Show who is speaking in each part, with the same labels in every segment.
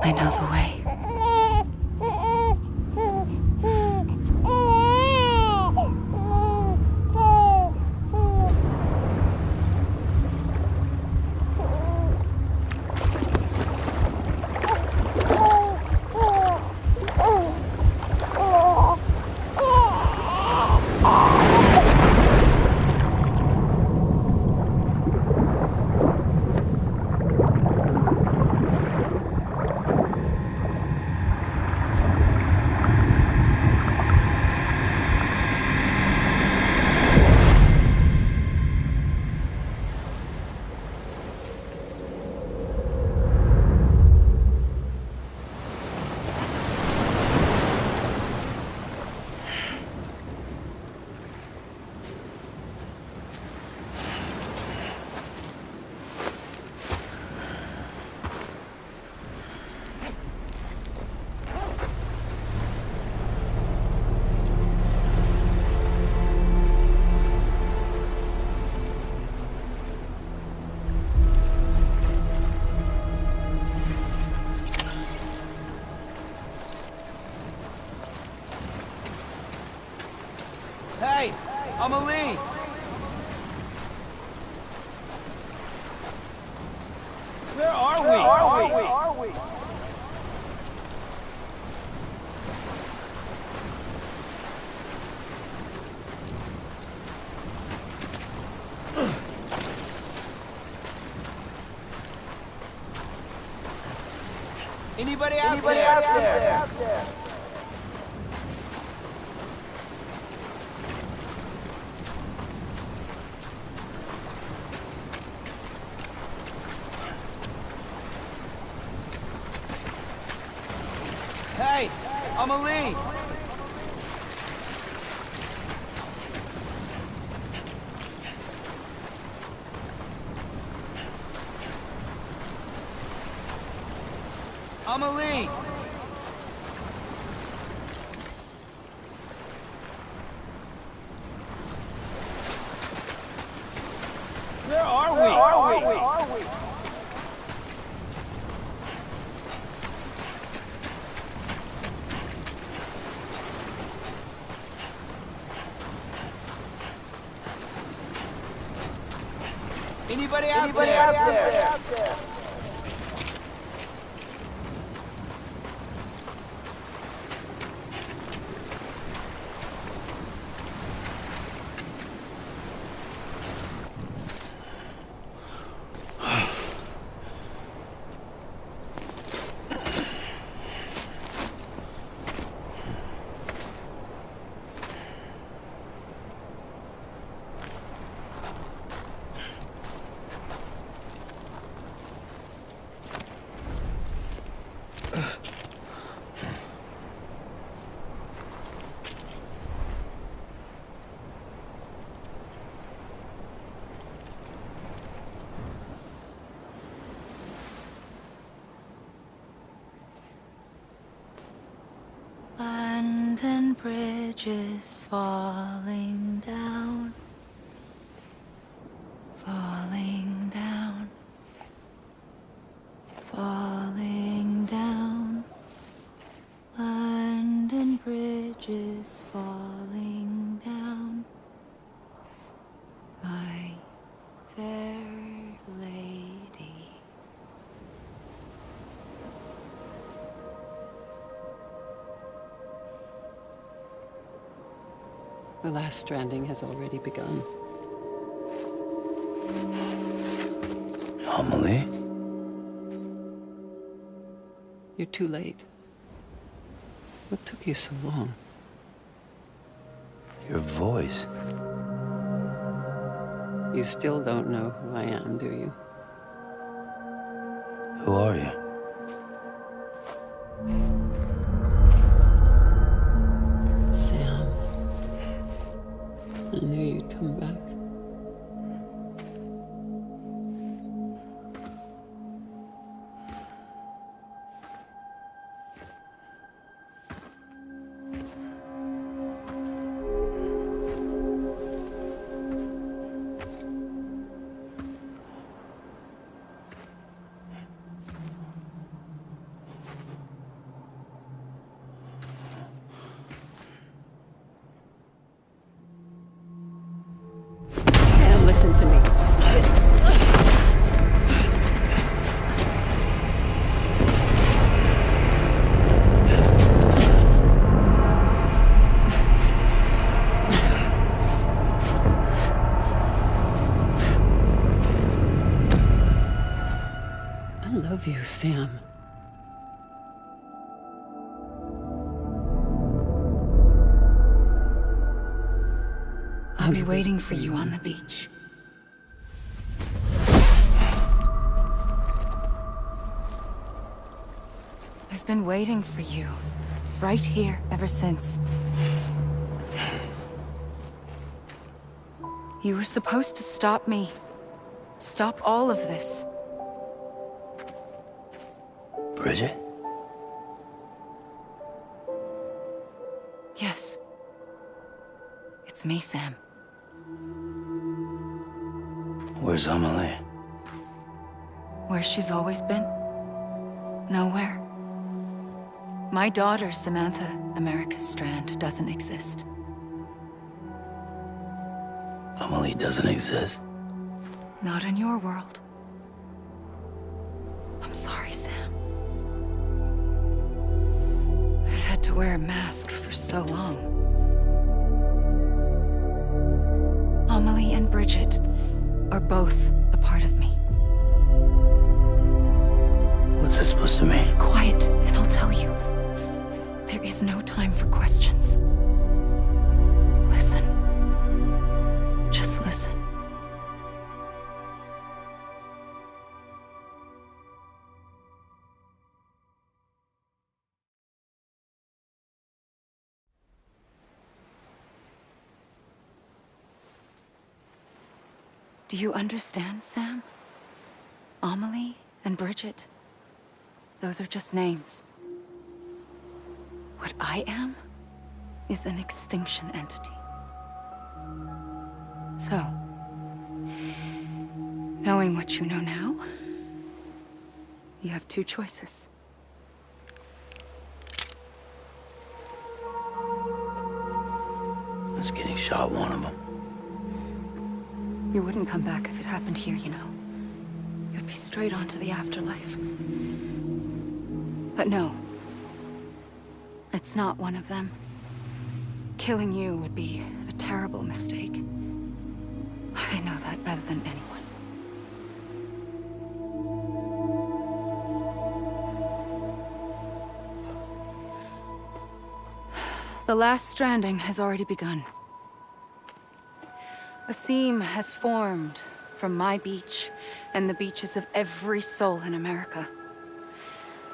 Speaker 1: I know the way.
Speaker 2: Hey, Amelie! Where are we? Anybody out there? Hey, Amelie! Amelie! Where are we? Anybody out there?
Speaker 1: London Bridge is falling down, falling down, falling down. London Bridge is falling down, my fair lady.
Speaker 3: The last stranding has already begun.
Speaker 2: Amelie?
Speaker 3: You're too late. What took you so long?
Speaker 2: Your voice.
Speaker 3: You still don't know who I am, do you?
Speaker 2: Who are you?
Speaker 3: Sam. I knew you'd come back. I love you, Sam.
Speaker 1: I'll be waiting for you on the beach. I've been waiting for you, right here, ever since. You were supposed to stop me. Stop all of this.
Speaker 2: Bridget?
Speaker 1: Yes. It's me, Sam.
Speaker 2: Where's Amelie?
Speaker 1: Where she's always been. Nowhere. My daughter, Samantha America Strand, doesn't exist.
Speaker 2: Amelie doesn't exist?
Speaker 1: Not in your world. I'm sorry, Sam. I've had to wear a mask for so long. Amelie and Bridget are both a part of me.
Speaker 2: What's this supposed to mean?
Speaker 1: Quiet, and I'll tell you. There is no time for questions. Listen. Just listen. Do you understand, Sam? Amelie and Bridget, those are just names. What I am is an extinction entity. So, knowing what you know now, you have two choices.
Speaker 2: Is getting shot one of them?
Speaker 1: You wouldn't come back if it happened here, you know. You'd be straight on to the afterlife. But no. It's not one of them. Killing you would be a terrible mistake. I know that better than anyone. The last stranding has already begun. A seam has formed from my beach and the beaches of every soul in America.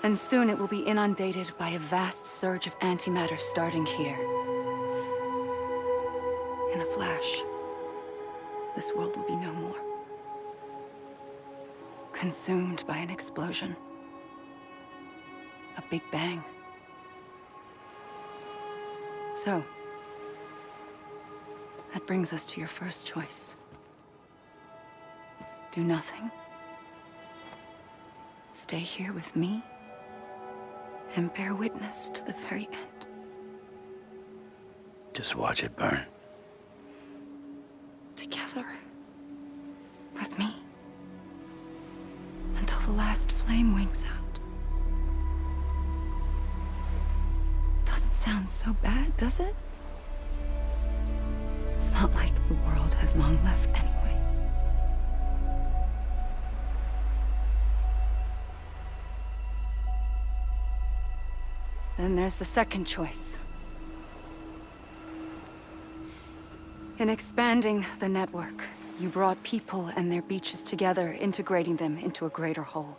Speaker 1: And soon it will be inundated by a vast surge of antimatter starting here. In a flash, this world will be no more. Consumed by an explosion. A big bang. So, that brings us to your first choice. Do nothing. Stay here with me and bear witness to the very end.
Speaker 2: Just watch it burn.
Speaker 1: Together. With me. Until the last flame winks out. Doesn't sound so bad, does it? It's not like the world has long left anyway. Then there's the second choice. In expanding the network, you brought people and their beaches together, integrating them into a greater whole.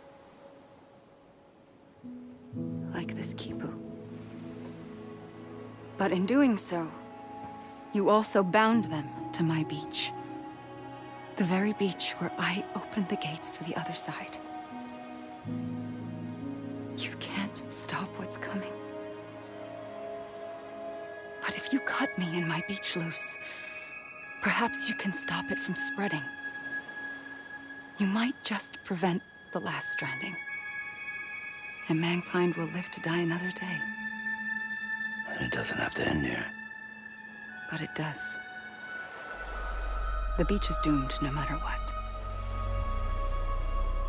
Speaker 1: Like this Kipu. But in doing so, you also bound them to my beach. The very beach where I opened the gates to the other side. You can't stop what's coming. But if you cut me and my beach loose, perhaps you can stop it from spreading. You might just prevent the last stranding. And mankind will live to die another day.
Speaker 2: And it doesn't have to end here.
Speaker 1: But it does. The beach is doomed no matter what.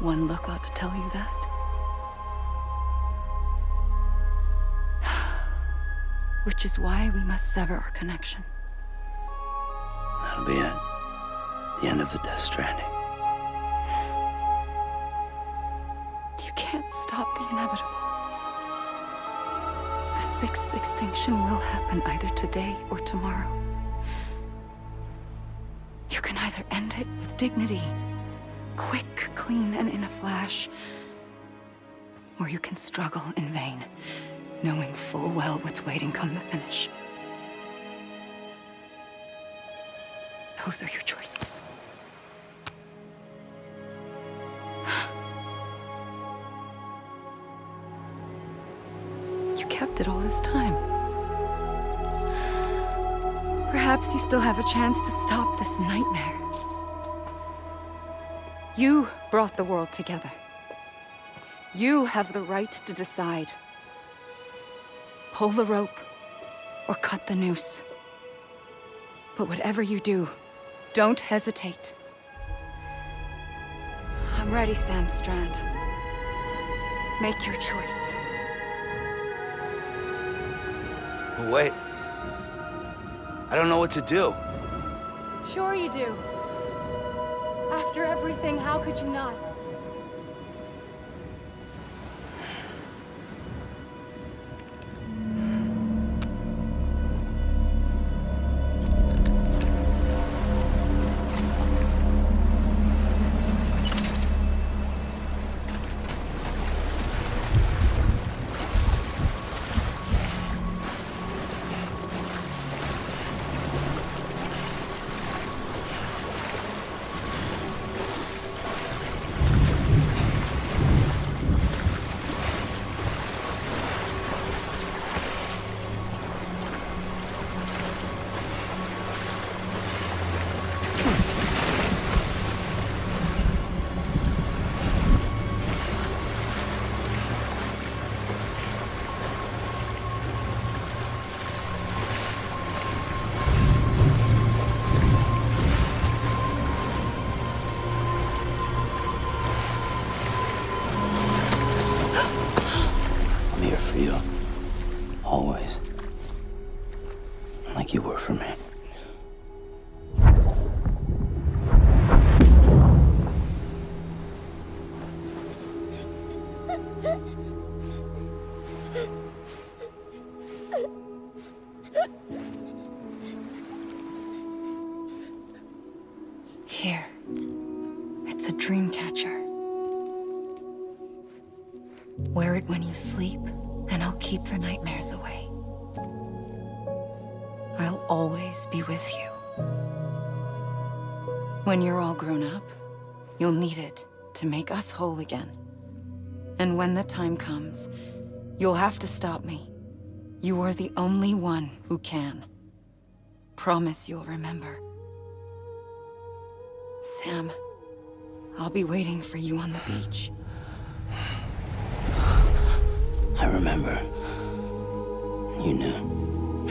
Speaker 1: One look ought to tell you that. Which is why we must sever our connection.
Speaker 2: That'll be it. The end of the Death Stranding.
Speaker 1: You can't stop the inevitable. The sixth extinction will happen either today or tomorrow. You can either end it with dignity, quick, clean, and in a flash, or you can struggle in vain, knowing full well what's waiting come the finish. Those are your choices. You kept it all this time. Perhaps you still have a chance to stop this nightmare. You brought the world together. You have the right to decide. Pull the rope or cut the noose. But whatever you do, don't hesitate. I'm ready, Sam Strand. Make your choice.
Speaker 2: Wait. I don't know what to do.
Speaker 1: Sure you do. After everything, how could you not?
Speaker 2: Always. Like you were for me.
Speaker 1: Here. It's a dream catcher. Wear it when you sleep, and I'll keep the nightmares away. I'll always be with you. When you're all grown up, you'll need it to make us whole again. And when the time comes, you'll have to stop me. You are the only one who can. Promise you'll remember. Sam, I'll be waiting for you on the beach.
Speaker 2: I remember. You knew.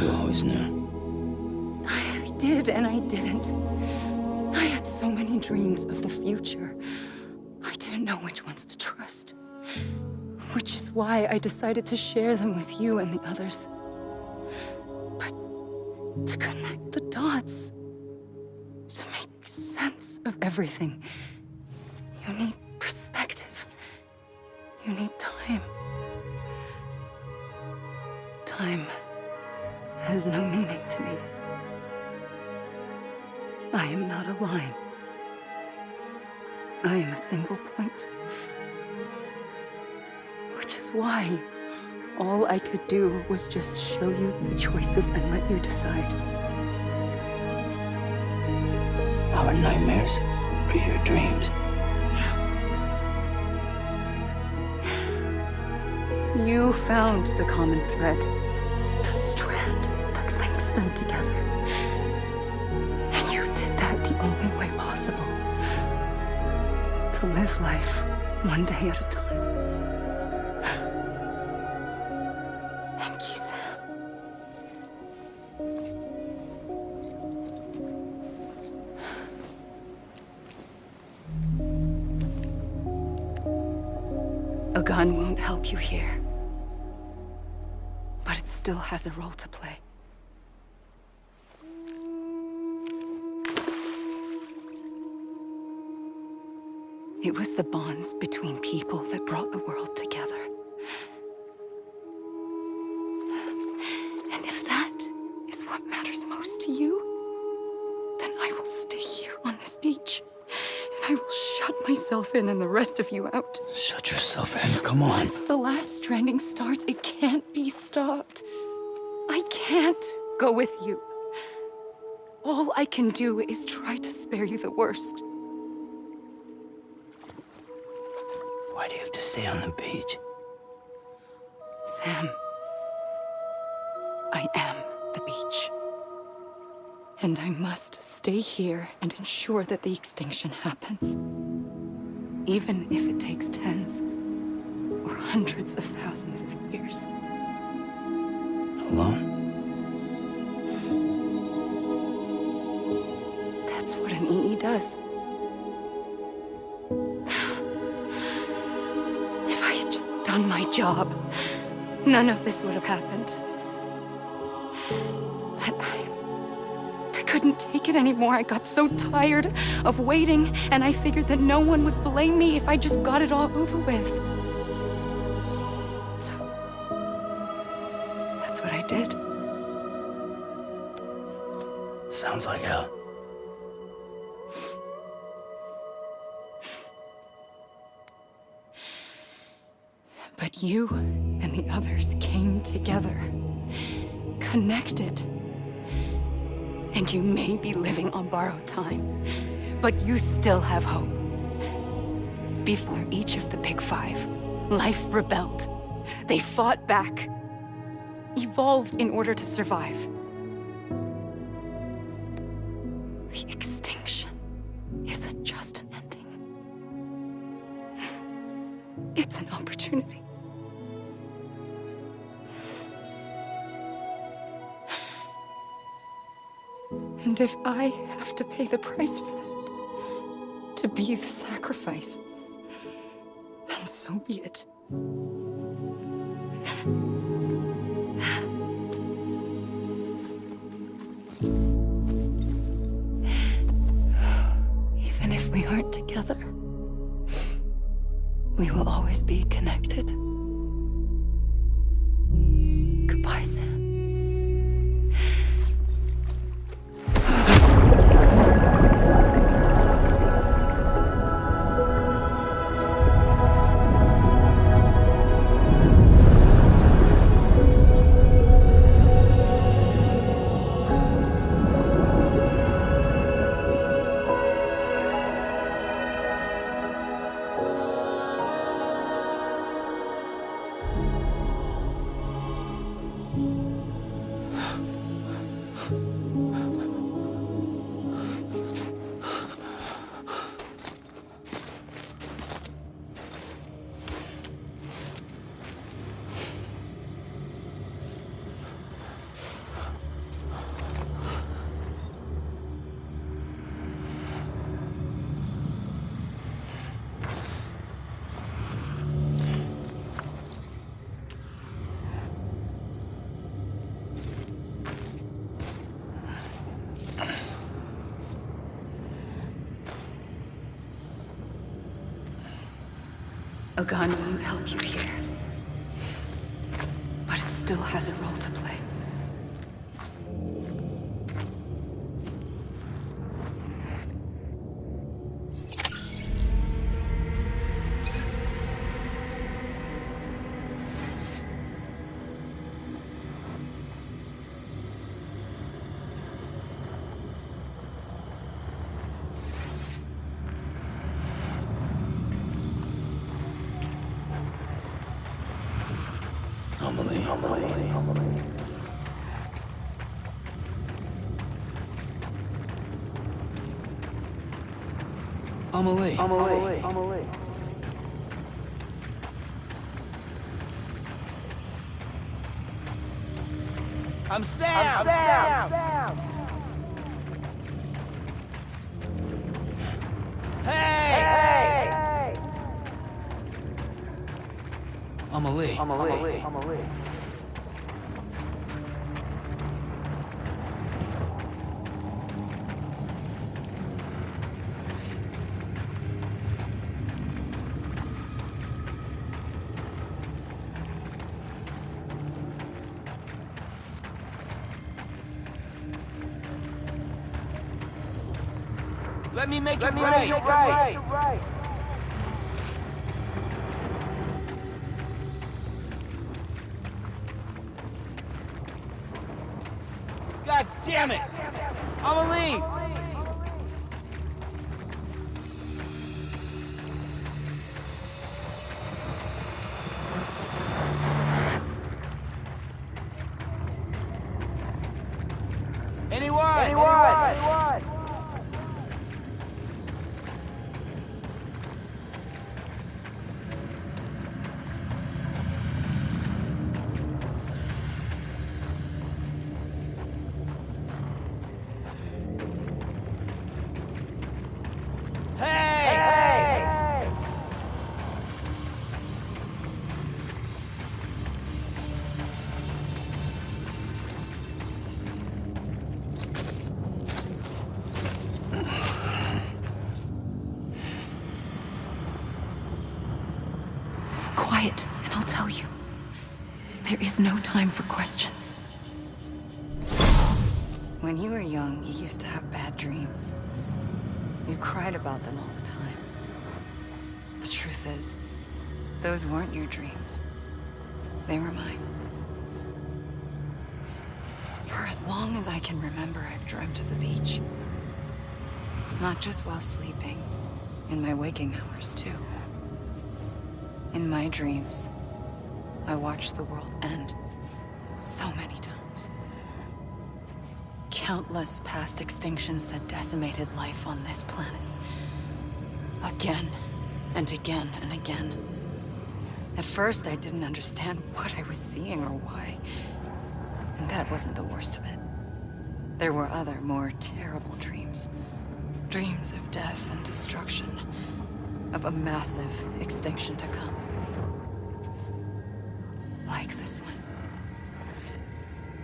Speaker 2: You always knew.
Speaker 1: I did and I didn't. I had so many dreams of the future. I didn't know which ones to trust. Which is why I decided to share them with you and the others. But to connect the dots, to make sense of everything, you need perspective. You need time. Time has no meaning to me. I am not a line. I am a single point. Which is why all I could do was just show you the choices and let you decide.
Speaker 2: Our nightmares are your dreams.
Speaker 1: You found the common thread, the strand that links them together. And you did that the only way possible. To live life one day at a time. Thank you, Sam. A gun won't help you here. But it still has a role to play. It was the bonds between people that brought the world together. And if that is what matters most to you, then I will stay here on this beach. And I will shut myself in and the rest of you out.
Speaker 2: Shut yourself in, come on.
Speaker 1: Once the last stranding starts, it can't be stopped. I can't go with you. All I can do is try to spare you the worst.
Speaker 2: Why do you have to stay on the beach?
Speaker 1: Sam, I am the beach. And I must stay here and ensure that the extinction happens. Even if it takes tens or hundreds of thousands of years.
Speaker 2: Alone?
Speaker 1: That's what an EE does. If I had just done my job, none of this would have happened. But I couldn't take it anymore. I got so tired of waiting, and I figured that no one would blame me if I just got it all over with. So, that's what I did.
Speaker 2: Sounds like hell.
Speaker 1: But you and the others came together, connected. And you may be living on borrowed time, but you still have hope. Before each of the Big Five, life rebelled. They fought back, evolved in order to survive. The extinction isn't just an ending. It's an opportunity. And if I have to pay the price for that, to be the sacrifice, then so be it. Even if we aren't together, we will always be connected. Goodbye, Sam. A gun won't help you here, but it still has a role to play.
Speaker 2: Amelie. I'm Sam. Hey. Amelie. Let me make it right. God damn it! I'ma leave! Anyone? Hey!
Speaker 1: Quiet, and I'll tell you. There is no time for questions. When you were young, you used to have bad dreams. You cried about them all the time. The truth is, those weren't your dreams. They were mine. For as long as I can remember, I've dreamt of the beach. Not just while sleeping, in my waking hours too. In my dreams, I watched the world end so many times. Countless past extinctions that decimated life on this planet. Again, and again, and again. At first, I didn't understand what I was seeing or why. And that wasn't the worst of it. There were other, more terrible dreams. Dreams of death and destruction. Of a massive extinction to come. Like this one.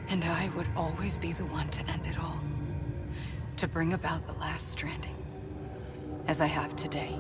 Speaker 1: And I would always be the one to end it all. To bring about the last stranding. As I have today.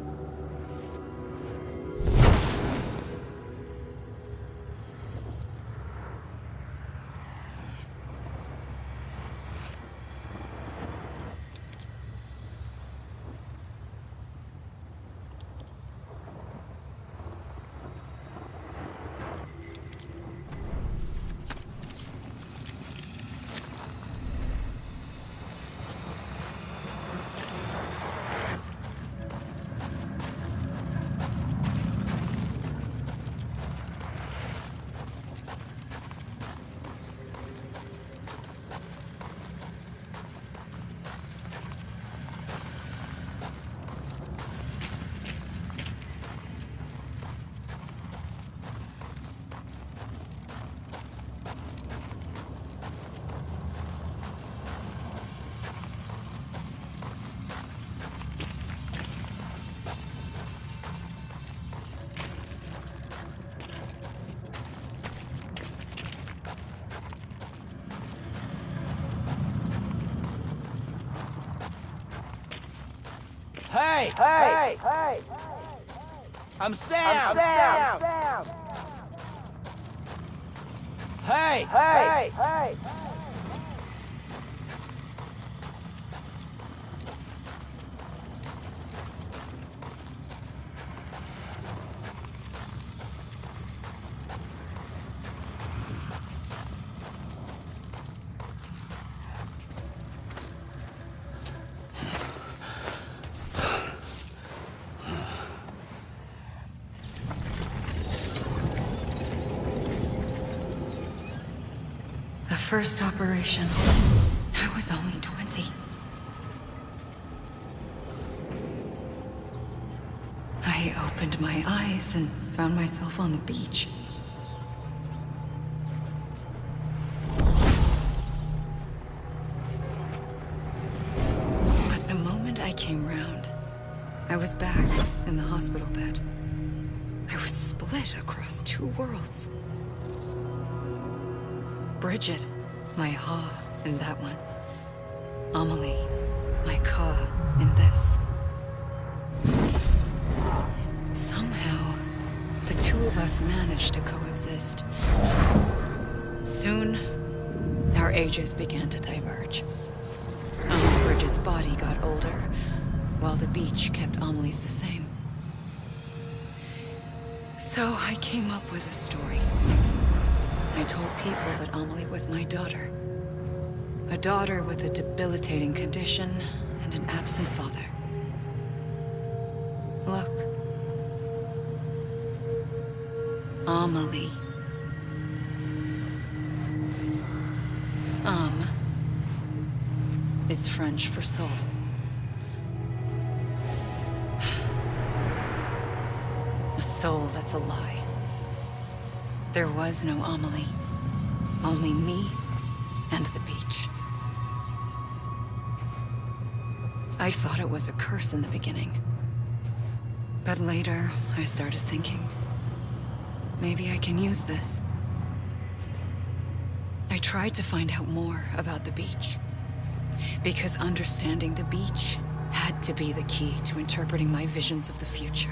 Speaker 2: Hey! I'm Sam! Hey!
Speaker 1: The first operation, I was only 20. I opened my eyes and found myself on the beach. But the moment I came round, I was back in the hospital bed. I was split across two worlds. Bridget, my Ha in that one. Amelie, my Ka in this. Somehow, the two of us managed to coexist. Soon, our ages began to diverge. Bridget's body got older, while the beach kept Amelie's the same. So I came up with a story. I told people that Amelie was my daughter. A daughter with a debilitating condition and an absent father. Look. Amelie. Is French for soul. A soul that's a lie. There was no Amelie. Only me and the beach. I thought it was a curse in the beginning. But later, I started thinking, maybe I can use this. I tried to find out more about the beach. Because understanding the beach had to be the key to interpreting my visions of the future.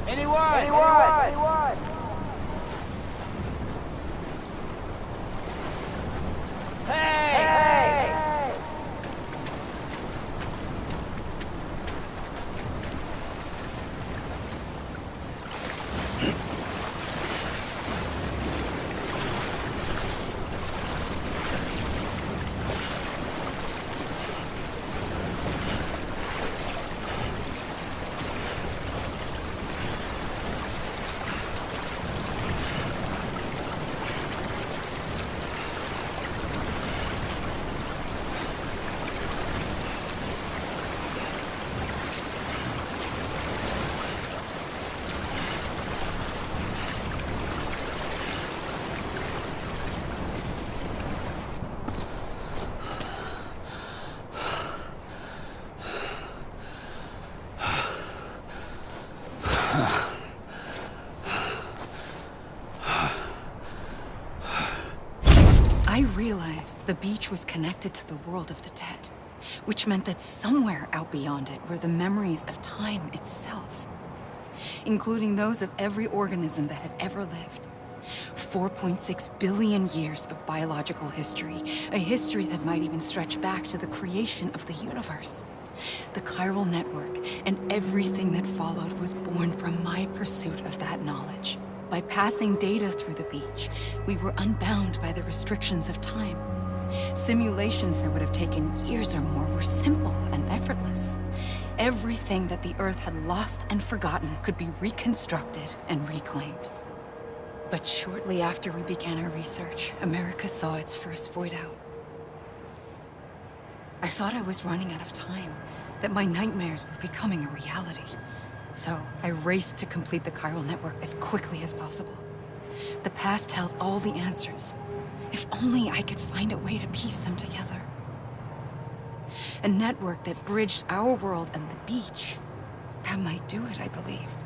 Speaker 2: Anyone? Hey!
Speaker 1: I realized the beach was connected to the world of the dead, which meant that somewhere out beyond it were the memories of time itself, including those of every organism that had ever lived. 4.6 billion years of biological history, a history that might even stretch back to the creation of the universe. The chiral network and everything that followed was born from my pursuit of that knowledge. By passing data through the beach, we were unbound by the restrictions of time. Simulations that would have taken years or more were simple and effortless. Everything that the Earth had lost and forgotten could be reconstructed and reclaimed. But shortly after we began our research, America saw its first void out. I thought I was running out of time, that my nightmares were becoming a reality. So I raced to complete the chiral network as quickly as possible. The past held all the answers. If only I could find a way to piece them together. A network that bridged our world and the beach. That might do it, I believed.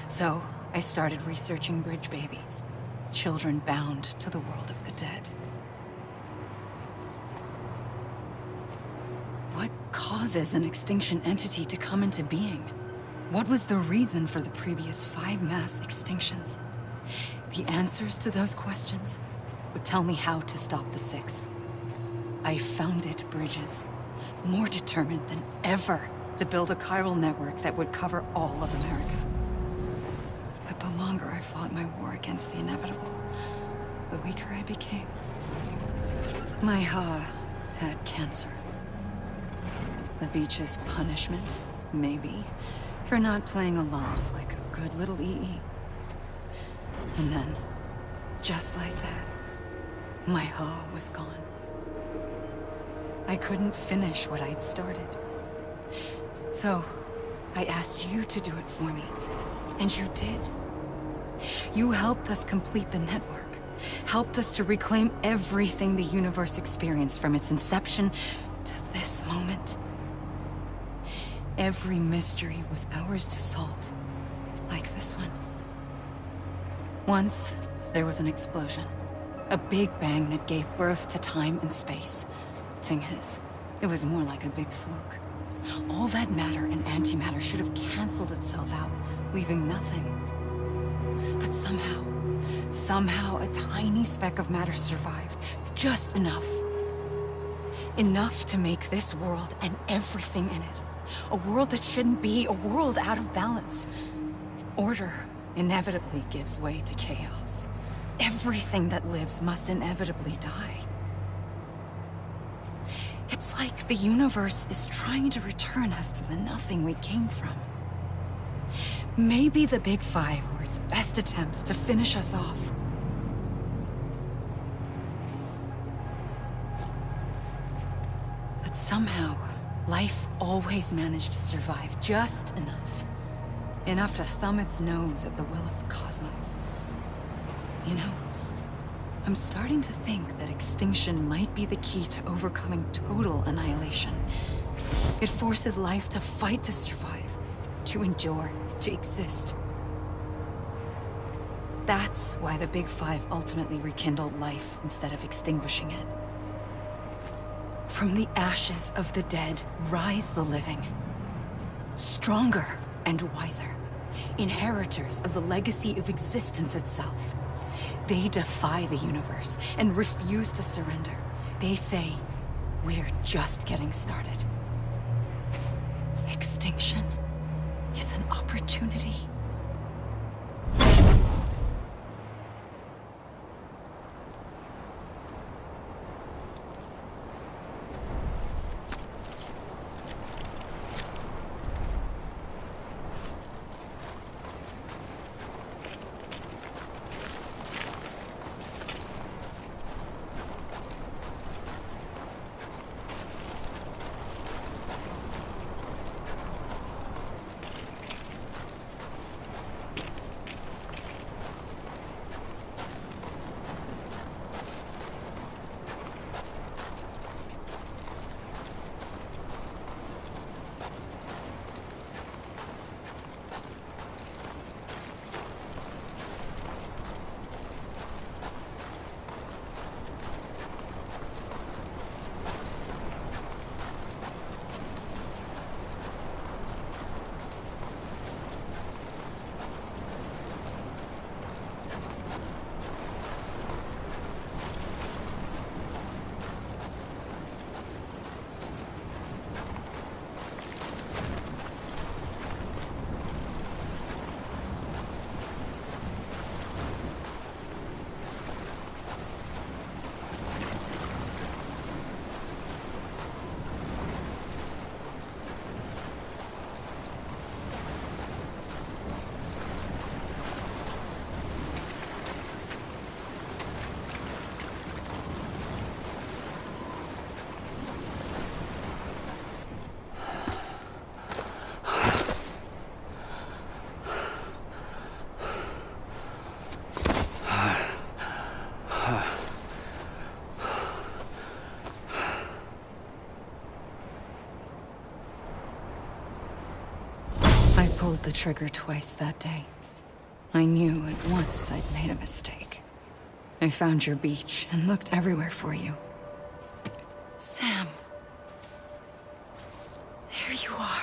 Speaker 1: So I started researching bridge babies, children bound to the world of the dead. What causes an extinction entity to come into being? What was the reason for the previous 5 mass extinctions? The answers to those questions would tell me how to stop the 6th. I founded bridges, more determined than ever to build a chiral network that would cover all of America. But the longer I fought my war against the inevitable, the weaker I became. My Ha had cancer. The beach's punishment, maybe, for not playing along like a good little EE. And then, just like that, my Ha was gone. I couldn't finish what I'd started. So, I asked you to do it for me, and you did. You helped us complete the network, helped us to reclaim everything the universe experienced from its inception to this moment. Every mystery was ours to solve, like this one. Once, there was an explosion. A big bang that gave birth to time and space. Thing is, it was more like a big fluke. All that matter and antimatter should have canceled itself out, leaving nothing. But somehow a tiny speck of matter survived. Just enough. Enough to make this world and everything in it. A world that shouldn't be, a world out of balance. Order inevitably gives way to chaos. Everything that lives must inevitably die. It's like the universe is trying to return us to the nothing we came from. Maybe the Big Five were its best attempts to finish us off. But somehow, life always managed to survive just enough. Enough to thumb its nose at the will of the cosmos. You know, I'm starting to think that extinction might be the key to overcoming total annihilation. It forces life to fight to survive, to endure, to exist. That's why the Big Five ultimately rekindled life instead of extinguishing it. From the ashes of the dead rise the living. Stronger and wiser. Inheritors of the legacy of existence itself. They defy the universe and refuse to surrender. They say, we're just getting started. Extinction is an opportunity. I pulled the trigger twice that day. I knew at once I'd made a mistake. I found your beach and looked everywhere for you. Sam. There you are.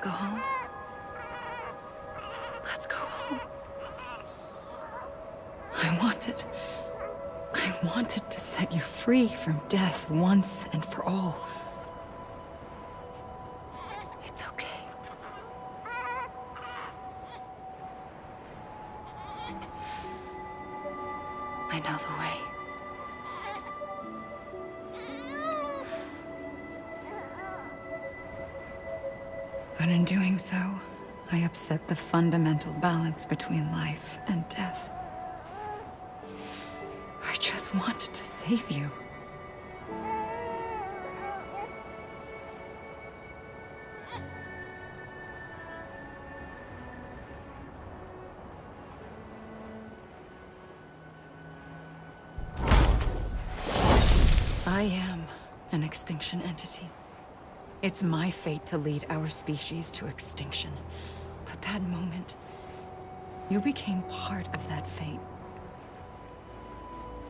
Speaker 1: go home? Let's go home. I wanted to set you free from death once and for all. It's okay. I know the way. But in doing so, I upset the fundamental balance between life and death. I just wanted to save you. I am an extinction entity. It's my fate to lead our species to extinction. But that moment, you became part of that fate.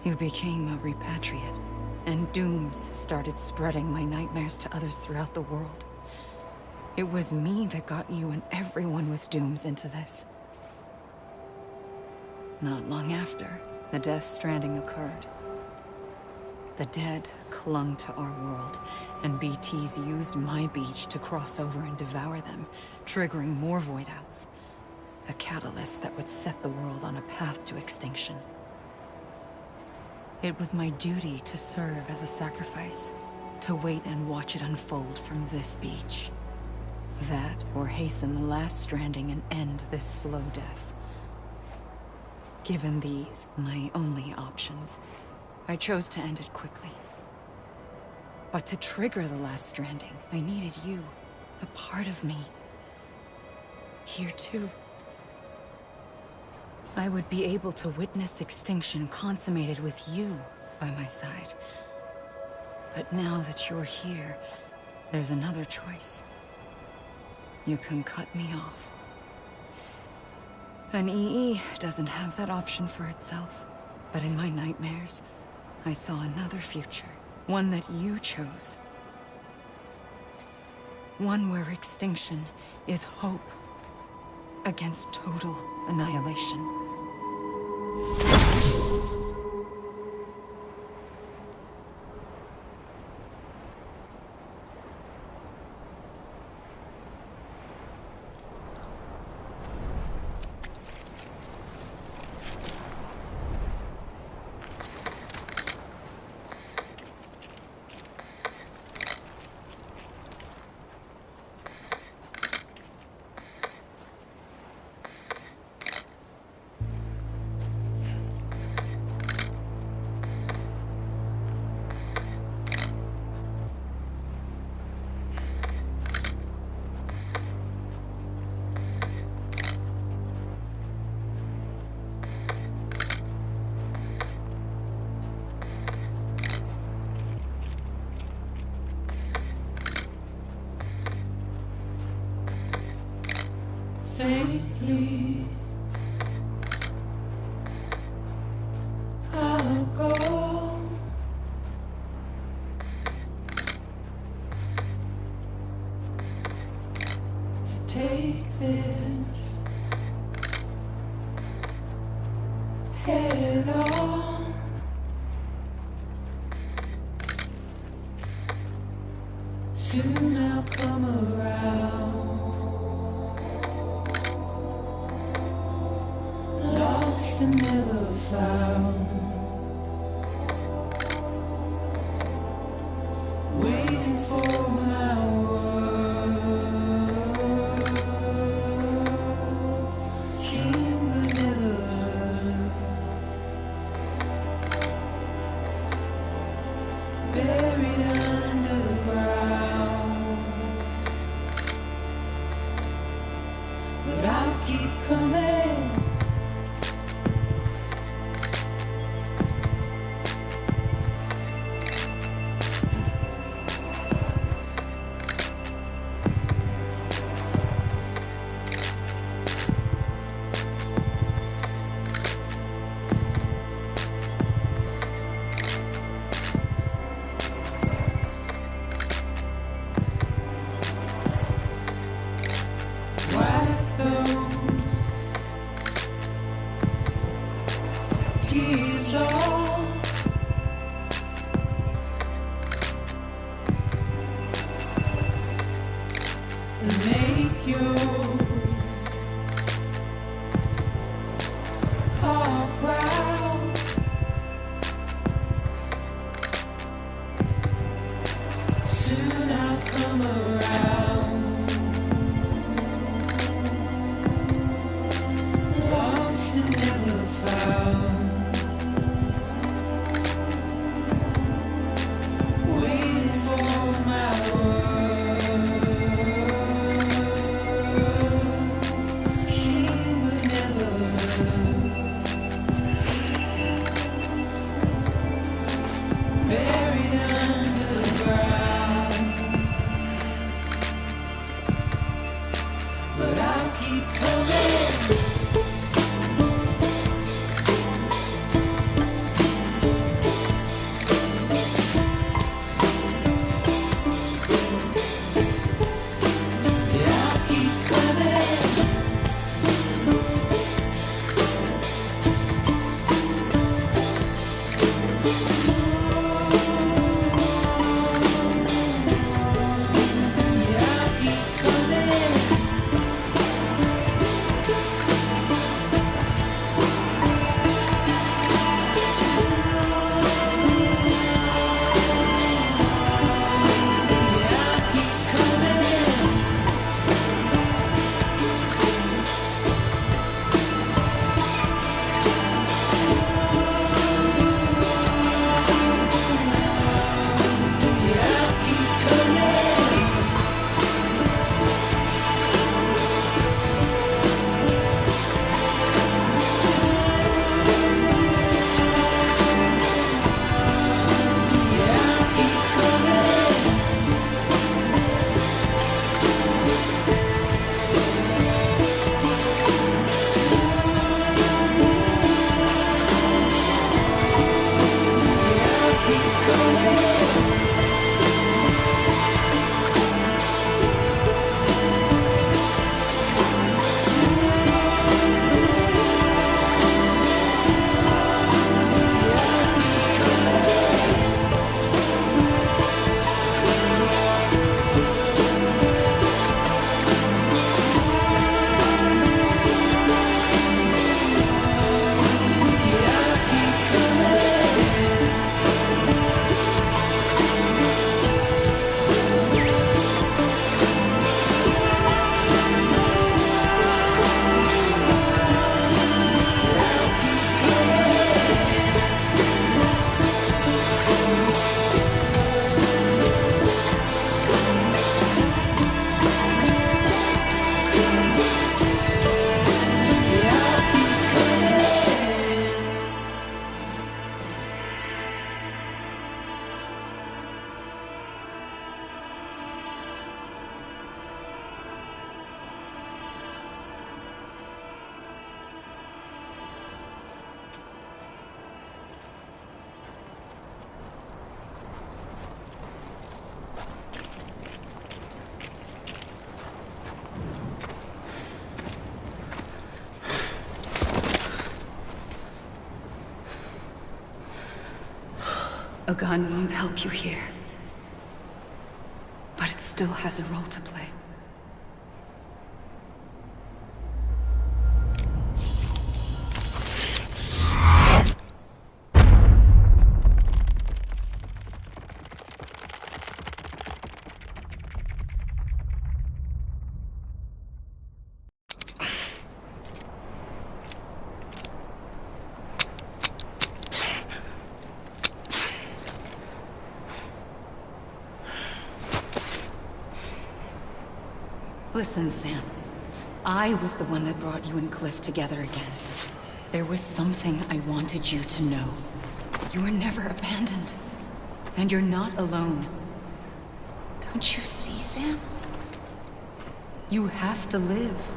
Speaker 1: You became a repatriate, and dooms started spreading my nightmares to others throughout the world. It was me that got you and everyone with dooms into this. Not long after, the Death Stranding occurred. The dead clung to our world, and BTs used my beach to cross over and devour them, triggering more void outs. A catalyst that would set the world on a path to extinction. It was my duty to serve as a sacrifice, to wait and watch it unfold from this beach. That, or hasten the last stranding and end this slow death. Given these, my only options, I chose to end it quickly. But to trigger the last stranding, I needed you, a part of me. Here too. I would be able to witness extinction consummated with you by my side. But now that you're here, there's another choice. You can cut me off. An EE doesn't have that option for itself, but in my nightmares, I saw another future, one that you chose. One where extinction is hope against total annihilation.
Speaker 4: Faintly, I'll go. To take this head on. Soon I'll come around. Lost and never found. Waiting for my words. Seen but never heard. Buried underground. But I'll keep coming. is all. And make your heart proud. Soon I'll come around. Lost and never found. Waiting for my world. Seen but never heard. Buried under the ground. But I'll keep coming. Yeah, I'll keep coming. Yeah, I'll keep coming. Yeah, I'll keep coming. Yeah, I'll keep coming. Yeah, I'll keep coming. Yeah, I'll keep coming. Yeah, I'll keep coming.
Speaker 1: A gun won't help you here. But it still has a role to play. Listen, Sam. I was the one that brought you and Cliff together again. There was something I wanted you to know. You were never abandoned. And you're not alone. Don't you see, Sam? You have to live.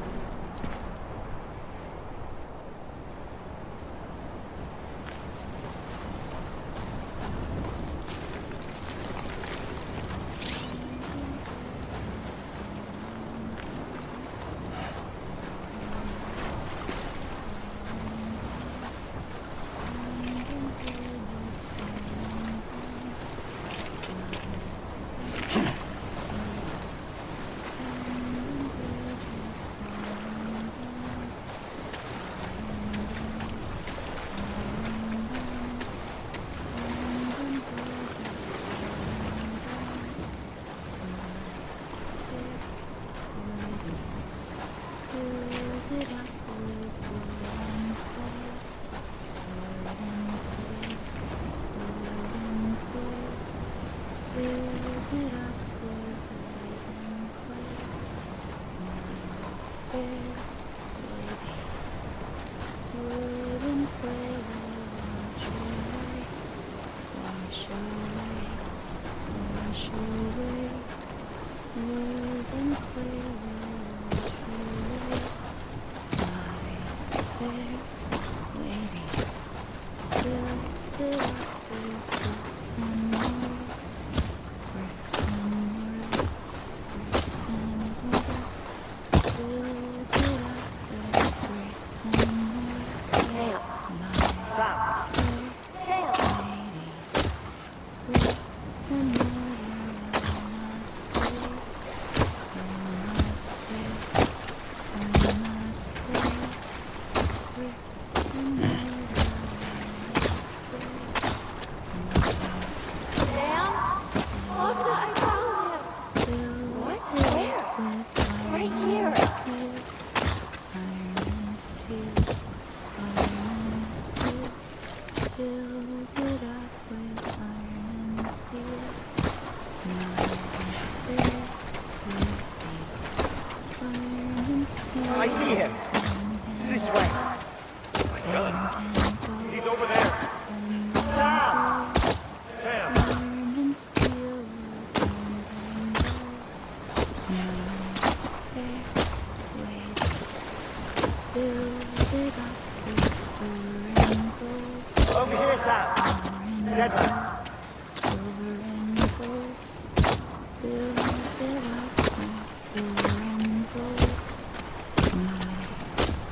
Speaker 5: wash away more than clay will wash away. My fair lady, built it up with bricks and mortar, bricks and mortar, bricks and mortar. Built it up with bricks and mortar.
Speaker 6: Sam.
Speaker 5: My
Speaker 6: Sam.
Speaker 5: fair lady, bricks and mortar will not stay, bricks and mortar.
Speaker 6: Sam? Look, I found him. What? Where? Right here.
Speaker 5: Iron and steel, build it up with iron and steel. My fair lady, iron and steel.
Speaker 7: I see him. This way.
Speaker 2: My God.
Speaker 7: He's over there. Sam! Sam!
Speaker 5: Iron and steel, my fair lady, build it up with silver and gold.
Speaker 7: Over here, Sam. That way.
Speaker 5: Silver and gold, build it up with silver and gold. My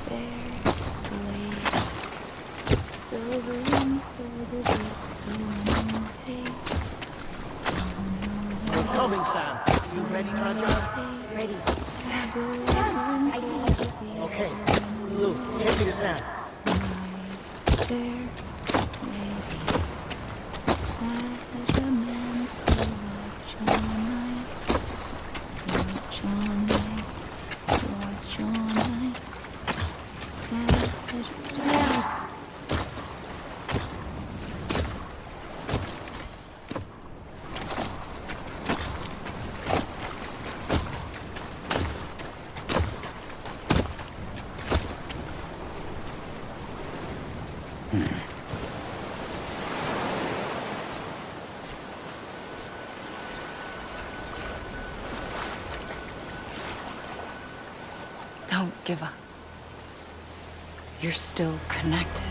Speaker 5: fair lady, silver and gold is a stone away, stone
Speaker 7: I'm
Speaker 5: away,
Speaker 7: coming, Sam. You ready, Naja?
Speaker 6: Ready.
Speaker 5: silver and
Speaker 6: I see
Speaker 5: gold
Speaker 6: you.
Speaker 5: will be
Speaker 7: Okay. Lou, take me to Sam.
Speaker 5: my fair lady, sediment to watch all night, watch all night, watch all night, sediment.
Speaker 1: Don't give up. You're still connected.